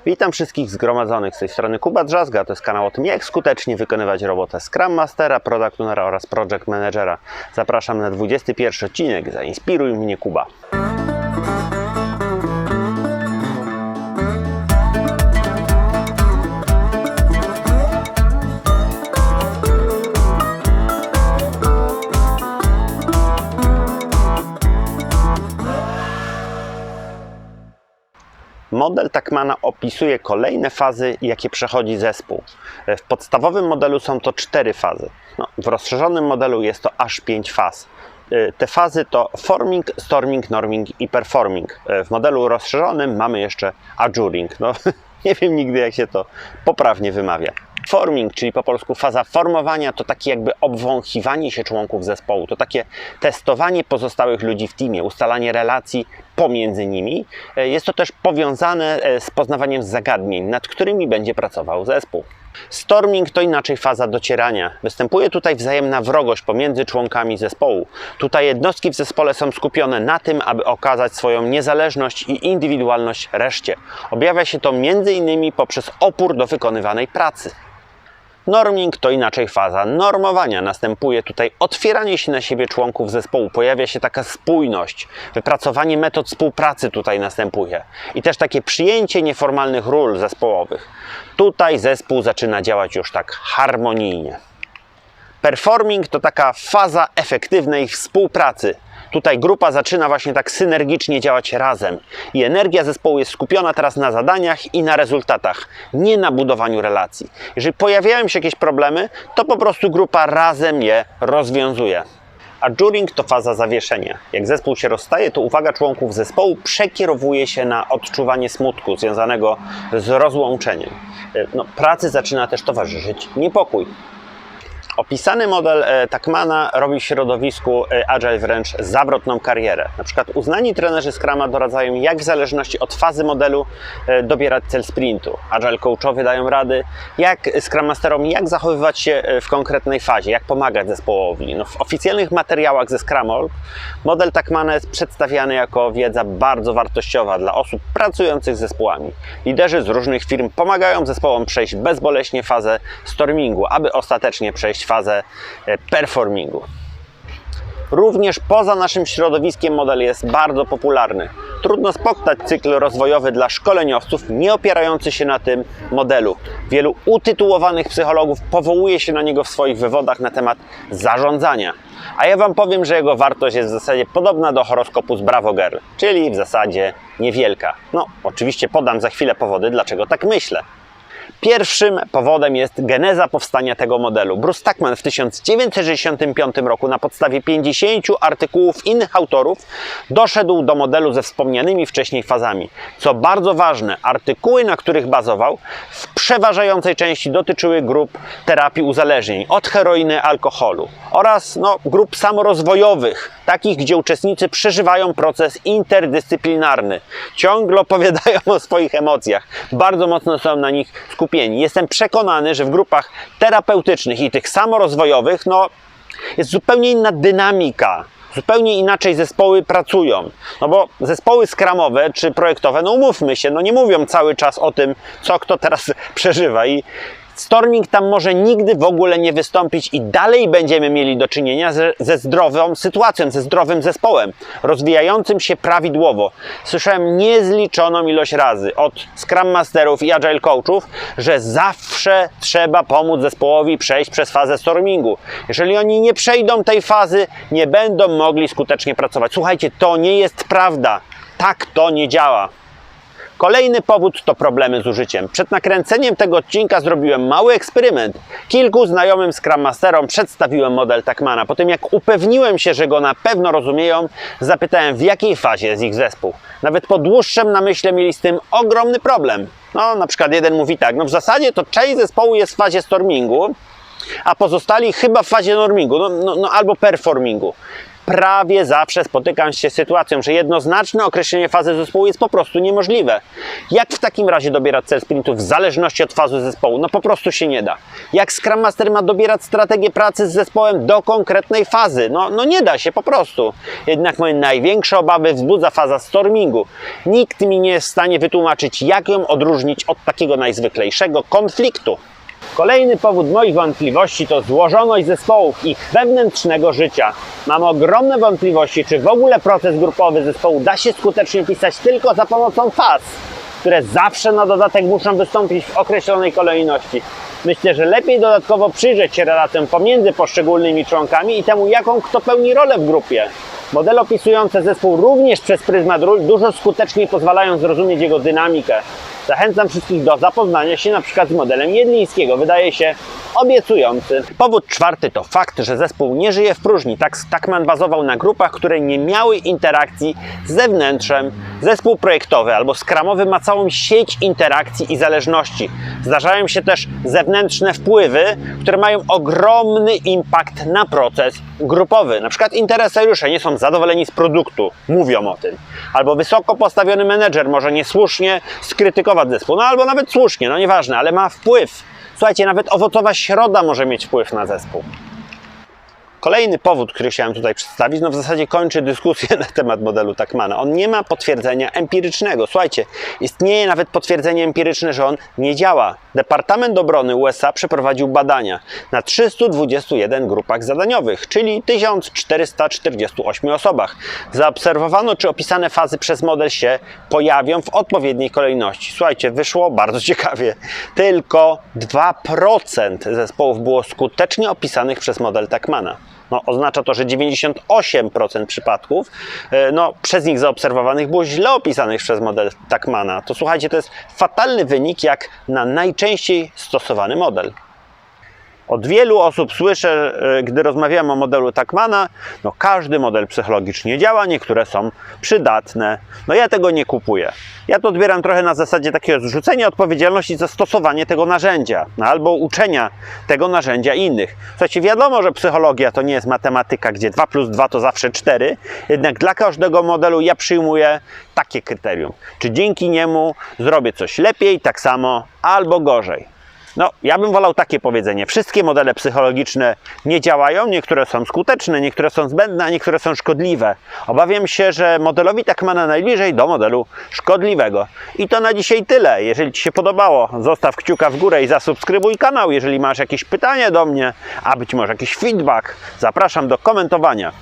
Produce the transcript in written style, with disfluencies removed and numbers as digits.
Witam wszystkich zgromadzonych z tej strony Kuba Drzazga. To jest kanał o tym, jak skutecznie wykonywać robotę Scrum Mastera, Product Ownera oraz Project Managera. Zapraszam na 21 odcinek. Zainspiruj mnie, Kuba. Model Tuckmana opisuje kolejne fazy, jakie przechodzi zespół. W podstawowym modelu są to 4 fazy. W rozszerzonym modelu jest to aż 5 faz. Te fazy to forming, storming, norming i performing. W modelu rozszerzonym mamy jeszcze ajuring. Nie wiem nigdy, jak się to poprawnie wymawia. Forming, czyli po polsku faza formowania, to takie jakby obwąchiwanie się członków zespołu, to takie testowanie pozostałych ludzi w teamie, ustalanie relacji pomiędzy nimi. Jest to też powiązane z poznawaniem zagadnień, nad którymi będzie pracował zespół. Storming to inaczej faza docierania. Występuje tutaj wzajemna wrogość pomiędzy członkami zespołu. Tutaj jednostki w zespole są skupione na tym, aby okazać swoją niezależność i indywidualność reszcie. Objawia się to m.in. poprzez opór do wykonywanej pracy. Norming to inaczej faza normowania. Następuje tutaj otwieranie się na siebie członków zespołu. Pojawia się taka spójność. Wypracowanie metod współpracy tutaj następuje. I też takie przyjęcie nieformalnych ról zespołowych. Tutaj zespół zaczyna działać już tak harmonijnie. Performing to taka faza efektywnej współpracy. Tutaj grupa zaczyna właśnie tak synergicznie działać razem i energia zespołu jest skupiona teraz na zadaniach i na rezultatach, nie na budowaniu relacji. Jeżeli pojawiają się jakieś problemy, to po prostu grupa razem je rozwiązuje. Ajuring to faza zawieszenia. Jak zespół się rozstaje, to uwaga członków zespołu przekierowuje się na odczuwanie smutku związanego z rozłączeniem. Pracy zaczyna też towarzyszyć niepokój. Opisany model Tuckmana robi w środowisku Agile wręcz zawrotną karierę. Na przykład uznani trenerzy Scruma doradzają, jak w zależności od fazy modelu dobierać cel sprintu. Agile coachowie dają rady, jak Scrum Masterom, jak zachowywać się w konkretnej fazie, jak pomagać zespołowi. W oficjalnych materiałach ze Scrum model Tuckmana jest przedstawiany jako wiedza bardzo wartościowa dla osób pracujących z zespołami. Liderzy z różnych firm pomagają zespołom przejść bezboleśnie fazę stormingu, aby ostatecznie przejść fazę performingu. Również poza naszym środowiskiem model jest bardzo popularny. Trudno spotkać cykl rozwojowy dla szkoleniowców nie opierający się na tym modelu. Wielu utytułowanych psychologów powołuje się na niego w swoich wywodach na temat zarządzania. A ja Wam powiem, że jego wartość jest w zasadzie podobna do horoskopu z Bravo Girl, czyli w zasadzie niewielka. Oczywiście podam za chwilę powody, dlaczego tak myślę. Pierwszym powodem jest geneza powstania tego modelu. Bruce Tuckman w 1965 roku na podstawie 50 artykułów innych autorów doszedł do modelu ze wspomnianymi wcześniej fazami. Co bardzo ważne, artykuły, na których bazował, w przeważającej części dotyczyły grup terapii uzależnień, od heroiny, alkoholu oraz grup samorozwojowych, takich, gdzie uczestnicy przeżywają proces interdyscyplinarny. Ciągle opowiadają o swoich emocjach. Bardzo mocno są na nich skupieni. Jestem przekonany, że w grupach terapeutycznych i tych samorozwojowych jest zupełnie inna dynamika. Zupełnie inaczej zespoły pracują. Bo zespoły scrumowe czy projektowe, umówmy się, nie mówią cały czas o tym, co kto teraz przeżywa. I storming tam może nigdy w ogóle nie wystąpić i dalej będziemy mieli do czynienia ze zdrową sytuacją, ze zdrowym zespołem, rozwijającym się prawidłowo. Słyszałem niezliczoną ilość razy od Scrum Masterów i Agile Coachów, że zawsze trzeba pomóc zespołowi przejść przez fazę stormingu. Jeżeli oni nie przejdą tej fazy, nie będą mogli skutecznie pracować. Słuchajcie, to nie jest prawda. Tak to nie działa. Kolejny powód to problemy z użyciem. Przed nakręceniem tego odcinka zrobiłem mały eksperyment. Kilku znajomym Scrum Masterom przedstawiłem model Tuckmana. Po tym jak upewniłem się, że go na pewno rozumieją, zapytałem, w jakiej fazie jest ich zespół. Nawet po dłuższym namyśle mieli z tym ogromny problem. Na przykład jeden mówi tak, w zasadzie to część zespołu jest w fazie stormingu, a pozostali chyba w fazie normingu, albo performingu. prawie zawsze spotykam się z sytuacją, że jednoznaczne określenie fazy zespołu jest po prostu niemożliwe. Jak w takim razie dobierać cel sprintu w zależności od fazy zespołu? No po prostu się nie da. Jak Scrum Master ma dobierać strategię pracy z zespołem do konkretnej fazy? No nie da się po prostu. Jednak moje największe obawy wzbudza faza stormingu. Nikt mi nie jest w stanie wytłumaczyć, jak ją odróżnić od takiego najzwyklejszego konfliktu. Kolejny powód moich wątpliwości to złożoność zespołów i ich wewnętrznego życia. Mam ogromne wątpliwości, czy w ogóle proces grupowy zespołu da się skutecznie pisać tylko za pomocą faz, które zawsze na dodatek muszą wystąpić w określonej kolejności. Myślę, że lepiej dodatkowo przyjrzeć się relacjom pomiędzy poszczególnymi członkami i temu, jaką kto pełni rolę w grupie. Modele opisujące zespół również przez pryzmat ról dużo skuteczniej pozwalają zrozumieć jego dynamikę. Zachęcam wszystkich do zapoznania się np. z modelem Jedlińskiego. Wydaje się obiecujący. Powód czwarty to fakt, że zespół nie żyje w próżni. Tuckman bazował na grupach, które nie miały interakcji z zewnętrzem. Zespół projektowy albo skramowy ma całą sieć interakcji i zależności. Zdarzają się też zewnętrzne wpływy, które mają ogromny impact na proces grupowy. Na przykład interesariusze nie są zadowoleni z produktu, mówią o tym. Albo wysoko postawiony menedżer może niesłusznie skrytykować zespół, no albo nawet słusznie, no nieważne, ale ma wpływ. Słuchajcie, nawet owocowa środa może mieć wpływ na zespół. Kolejny powód, który chciałem tutaj przedstawić, no w zasadzie kończy dyskusję na temat modelu Tuckmana. On nie ma potwierdzenia empirycznego. Słuchajcie, istnieje nawet potwierdzenie empiryczne, że on nie działa. Departament Obrony USA przeprowadził badania na 321 grupach zadaniowych, czyli 1448 osobach. Zaobserwowano, czy opisane fazy przez model się pojawią w odpowiedniej kolejności. Słuchajcie, wyszło bardzo ciekawie. Tylko 2% zespołów było skutecznie opisanych przez model Tuckmana. No, oznacza to, że 98% przypadków przez nich zaobserwowanych było źle opisanych przez model Tuckmana. To słuchajcie, to jest fatalny wynik jak na najczęściej stosowany model. Od wielu osób słyszę, gdy rozmawiam o modelu Tuckmana, no każdy model psychologicznie działa, niektóre są przydatne. No ja tego nie kupuję. Ja to odbieram trochę na zasadzie takiego zrzucenia odpowiedzialności za stosowanie tego narzędzia, albo uczenia tego narzędzia innych. Słuchajcie, wiadomo, że psychologia to nie jest matematyka, gdzie 2 + 2 to zawsze 4, jednak dla każdego modelu ja przyjmuję takie kryterium. Czy dzięki niemu zrobię coś lepiej, tak samo, albo gorzej. No, ja bym wolał takie powiedzenie. Wszystkie modele psychologiczne nie działają, niektóre są skuteczne, niektóre są zbędne, a niektóre są szkodliwe. Obawiam się, że modelowi Tuckmana najbliżej do modelu szkodliwego. I to na dzisiaj tyle. Jeżeli Ci się podobało, zostaw kciuka w górę i zasubskrybuj kanał. Jeżeli masz jakieś pytanie do mnie, a być może jakiś feedback, zapraszam do komentowania.